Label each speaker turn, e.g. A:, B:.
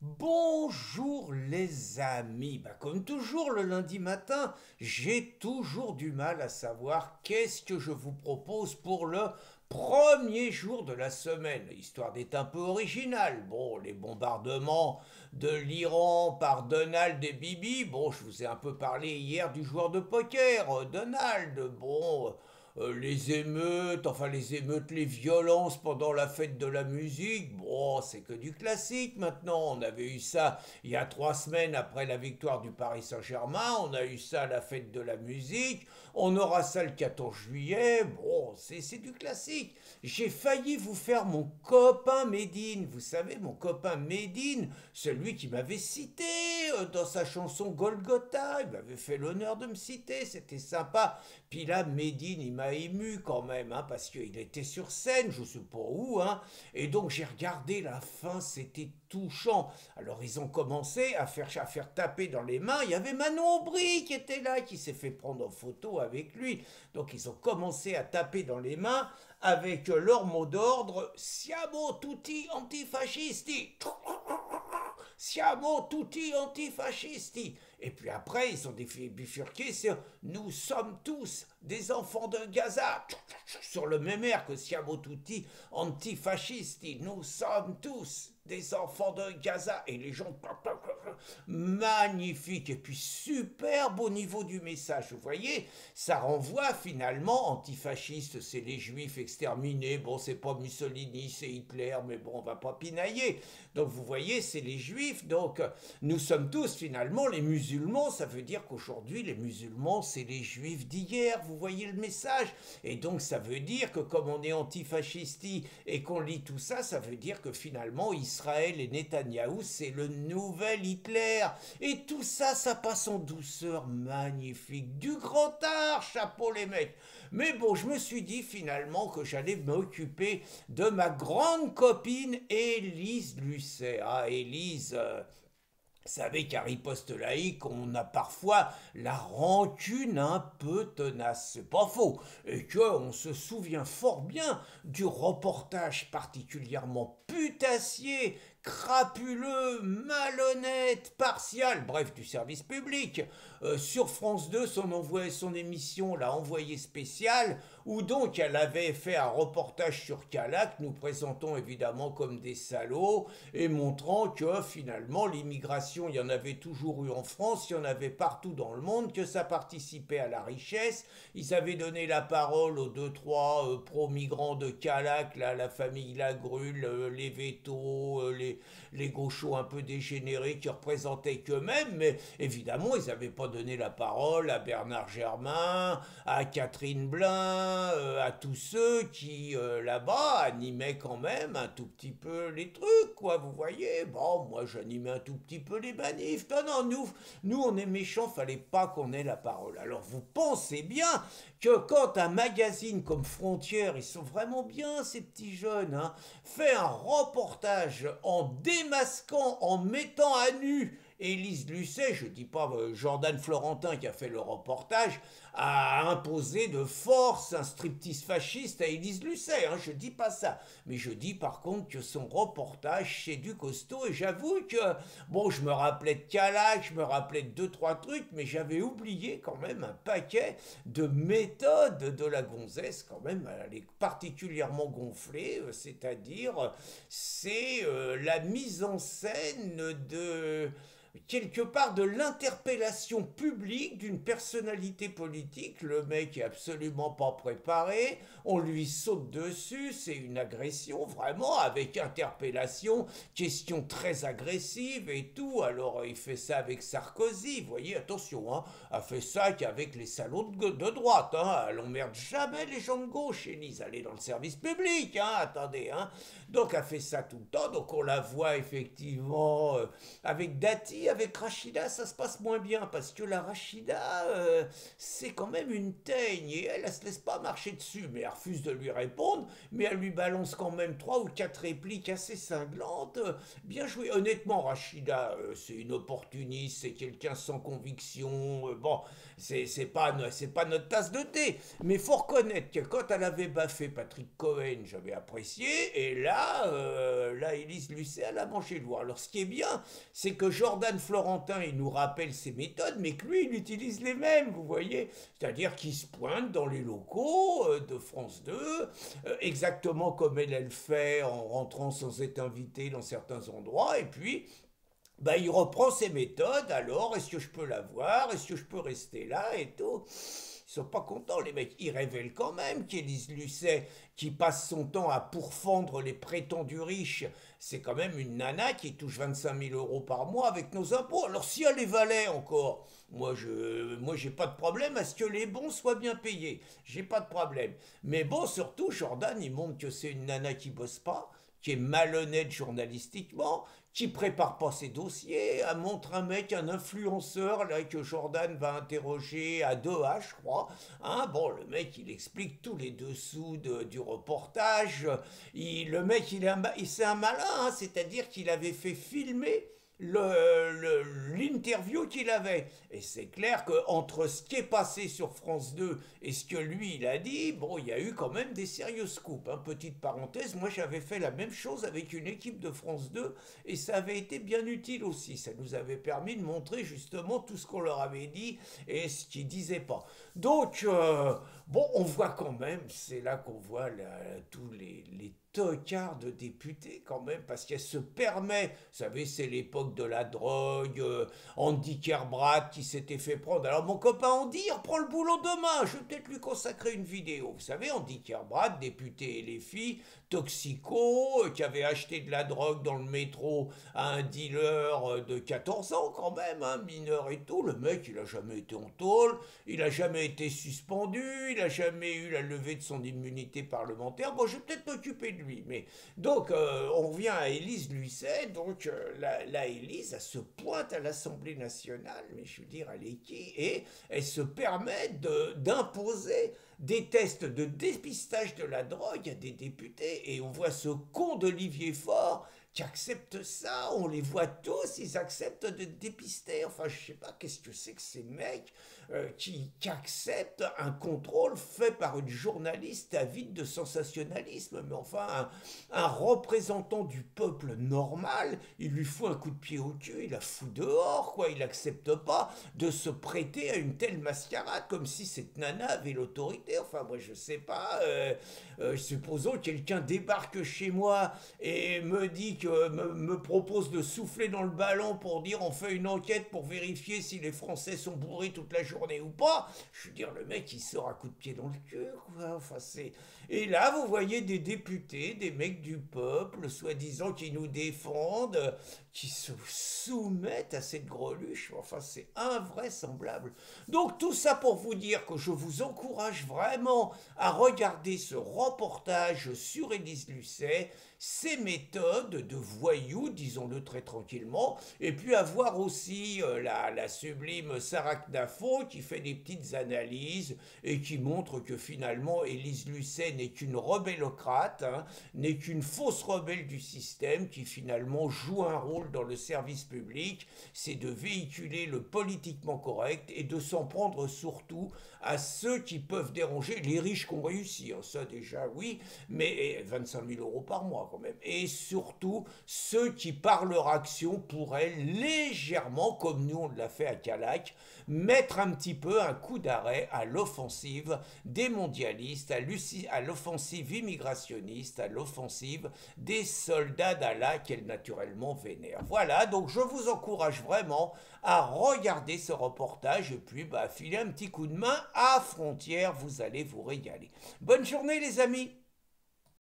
A: Bonjour les amis. Comme toujours le lundi matin, j'ai toujours du mal à savoir qu'est-ce que je vous propose pour le premier jour de la semaine, histoire d'être un peu original. Bon, les bombardements de l'Iran par Donald et Bibi, bon, je vous ai un peu parlé hier du joueur de poker, Donald, bon, les émeutes, les violences pendant la fête de la musique, bon, c'est que du classique maintenant. On avait eu ça il y a 3 semaines après la victoire du Paris Saint-Germain, on a eu ça à la fête de la musique, on aura ça le 14 juillet, bon, c'est du classique. J'ai failli vous faire mon copain Médine, vous savez, mon copain Médine, celui qui m'avait cité dans sa chanson Golgotha, il m'avait fait l'honneur de me citer, c'était sympa. Puis là, Médine, il m'a ému quand même, hein, parce qu'il était sur scène, je sais pas où, hein, et donc j'ai regardé la fin, c'était touchant. Alors ils ont commencé à faire taper dans les mains, il y avait Manon Aubry qui était là, qui s'est fait prendre en photo avec lui. Donc ils ont commencé à taper dans les mains avec leur mot d'ordre Siamo tutti antifascisti. Siamo tutti antifascisti. Et puis après, ils ont bifurqué sur nous sommes tous des enfants de Gaza. Sur le même air que Siamo tutti antifascisti. Nous sommes tous des enfants de Gaza. Et les gens, magnifique. Et puis superbe au niveau du message. Vous voyez, ça renvoie finalement, antifasciste, c'est les juifs exterminés. Bon, c'est pas Mussolini, c'est Hitler, mais bon, on va pas pinailler. Donc vous voyez, c'est les juifs. Donc nous sommes tous finalement les musulmans. Ça veut dire qu'aujourd'hui, les musulmans, c'est les juifs d'hier. Vous voyez le message. Et donc ça veut dire que comme on est antifasciste et qu'on lit tout ça, ça veut dire que finalement Israël et Netanyahou, c'est le nouvel Hitler. Et tout ça, ça passe en douceur magnifique. Du grand art, chapeau les mecs. Mais bon, je me suis dit finalement que j'allais m'occuper de ma grande copine Élise Lucet. Ah, Élise, vous savez qu'à riposte laïque, on a parfois la rancune un peu tenace, c'est pas faux, et qu'on se souvient fort bien du reportage particulièrement putassier, crapuleux, malhonnête, partial, bref, du service public, sur France 2, son émission, l'a envoyé spécial, où donc elle avait fait un reportage sur Calac, nous présentant évidemment comme des salauds, et montrant que finalement l'immigration, il y en avait toujours eu en France, il y en avait partout dans le monde, que ça participait à la richesse. Ils avaient donné la parole aux deux, trois pro-migrants de Calac, là, la famille Lagrule, les vétos, les gauchos un peu dégénérés qui représentaient qu'eux-mêmes, mais évidemment, ils n'avaient pas donné la parole à Bernard Germain, à Catherine Blin, à tous ceux qui, là-bas, animaient quand même un tout petit peu les trucs, quoi, vous voyez. Bon, moi, j'animais un tout petit peu les manifs. Non, non, nous, on est méchants, fallait pas qu'on ait la parole. Alors, vous pensez bien que quand un magazine comme Frontières, ils sont vraiment bien, ces petits jeunes, hein, fait un reportage en démasquant, en mettant à nu Élise Lucet, je dis pas Jordan Florentin qui a fait le reportage, a imposé de force un striptease fasciste à Élise Lucet, hein, je dis pas ça. Mais je dis par contre que son reportage, c'est du costaud, et j'avoue que, bon, je me rappelais de Calac, je me rappelais de deux, trois trucs, mais j'avais oublié quand même un paquet de méthodes de la gonzesse, quand même, elle est particulièrement gonflée, c'est-à-dire, c'est la mise en scène de quelque part de l'interpellation publique d'une personnalité politique. Le mec est absolument pas préparé, on lui saute dessus, c'est une agression vraiment, avec interpellation, question très agressive et tout. Alors il fait ça avec Sarkozy, vous voyez, attention, hein, a fait ça qu'avec les salauds de droite, hein, elle emmerde jamais les gens de gauche, Élise, elle est dans le service public, hein, attendez, hein. Donc elle fait ça tout le temps, donc on la voit effectivement avec Dati, dit, avec Rachida, ça se passe moins bien, parce que la Rachida, c'est quand même une teigne, et elle se laisse pas marcher dessus, mais elle refuse de lui répondre, mais elle lui balance quand même 3 ou 4 répliques assez cinglantes. Bien joué. Honnêtement, Rachida, c'est une opportuniste, c'est quelqu'un sans conviction, bon, c'est pas notre tasse de thé, mais faut reconnaître que quand elle avait baffé Patrick Cohen, j'avais apprécié, et là, Élise Lucet, elle a mangé le doigt. Alors, ce qui est bien, c'est que Jordan Florentin, il nous rappelle ses méthodes, mais que lui, il utilise les mêmes, vous voyez. C'est-à-dire qu'il se pointe dans les locaux de France 2, exactement comme elle le fait en rentrant sans être invité dans certains endroits, et puis bah, il reprend ses méthodes. Alors, est-ce que je peux la voir? Est-ce que je peux rester là et tout? Ils sont pas contents, les mecs. Ils révèlent quand même qu'Élise Lucet, qui passe son temps à pourfendre les prétendus riches, c'est quand même une nana qui touche 25 000 € par mois avec nos impôts. Alors, si elle les valait encore, moi, j'ai pas de problème à ce que les bons soient bien payés. J'ai pas de problème. Mais bon, surtout, Jordan, il montre que c'est une nana qui bosse pas, qui est malhonnête journalistiquement, qui prépare pas ses dossiers, elle montre un mec, un influenceur là que Jordan va interroger à 2H, je crois. Hein, bon, le mec, il explique tous les dessous du reportage. Le mec, c'est un malin, hein, c'est-à-dire qu'il avait fait filmer l'interview qu'il avait. Et c'est clair qu'entre ce qui est passé sur France 2 et ce que lui, il a dit, bon, il y a eu quand même des sérieux scoops. Hein. Petite parenthèse, moi j'avais fait la même chose avec une équipe de France 2 et ça avait été bien utile aussi. Ça nous avait permis de montrer justement tout ce qu'on leur avait dit et ce qu'ils disaient pas. Donc, bon, on voit quand même, c'est là qu'on voit tous les tocards de députés quand même, parce qu'elle se permet, vous savez, c'est l'époque de la drogue, Andy Kerbrad qui s'était fait prendre. Alors mon copain Andy, il reprend le boulot demain, je vais peut-être lui consacrer une vidéo. Vous savez, Andy Kerbrad, député LFI, toxico, qui avait acheté de la drogue dans le métro à un dealer de 14 ans quand même, un mineur et tout. Le mec, il a jamais été en tôle, il a jamais été suspendu, il a jamais eu la levée de son immunité parlementaire. Bon, je vais peut-être m'occuper de lui, mais donc on revient à Élise Lucet. Donc la Élise, elle se pointe à l'Assemblée nationale, mais je veux dire, elle est qui? Et elle se permet d'imposer des tests de dépistage de la drogue à des députés. Et on voit ce con d'Olivier Faure qui acceptent ça, on les voit tous, ils acceptent de dépister. Enfin, je sais pas, qu'est-ce que c'est que ces mecs qui acceptent un contrôle fait par une journaliste avide de sensationnalisme. Mais enfin, un représentant du peuple normal, il lui fout un coup de pied au cul, il la fout dehors, quoi. Il n'accepte pas de se prêter à une telle mascarade, comme si cette nana avait l'autorité. Enfin, moi, je sais pas, supposons que quelqu'un débarque chez moi et me propose de souffler dans le ballon pour dire on fait une enquête pour vérifier si les Français sont bourrés toute la journée ou pas. Je veux dire, le mec, il sort à coup de pied dans le cœur, quoi. Enfin, c'est... Et là, vous voyez des députés, des mecs du peuple, soi-disant qui nous défendent, qui se soumettent à cette greluche. Enfin, c'est invraisemblable. Donc, tout ça pour vous dire que je vous encourage vraiment à regarder ce reportage sur Élise Lucet, ses méthodes de voyou, disons-le très tranquillement, et puis à voir aussi la sublime Sarah Knafo qui fait des petites analyses et qui montre que finalement Élise Lucet n'est qu'une rebellocrate, hein, n'est qu'une fausse rebelle du système qui finalement joue un rôle dans le service public, c'est de véhiculer le politiquement correct et de s'en prendre surtout à ceux qui peuvent déranger les riches qui ont réussi, hein, ça déjà oui, mais 25 000 € par mois quand même, et surtout ceux qui par leur action pourraient légèrement, comme nous on l'a fait à Calac, mettre un petit peu un coup d'arrêt à l'offensive des mondialistes, à l'offensive immigrationniste, à l'offensive des soldats d'Allah qu'elle naturellement vénère. Voilà, donc je vous encourage vraiment à regarder ce reportage et puis filer un petit coup de main à Frontières, vous allez vous régaler. Bonne journée les amis!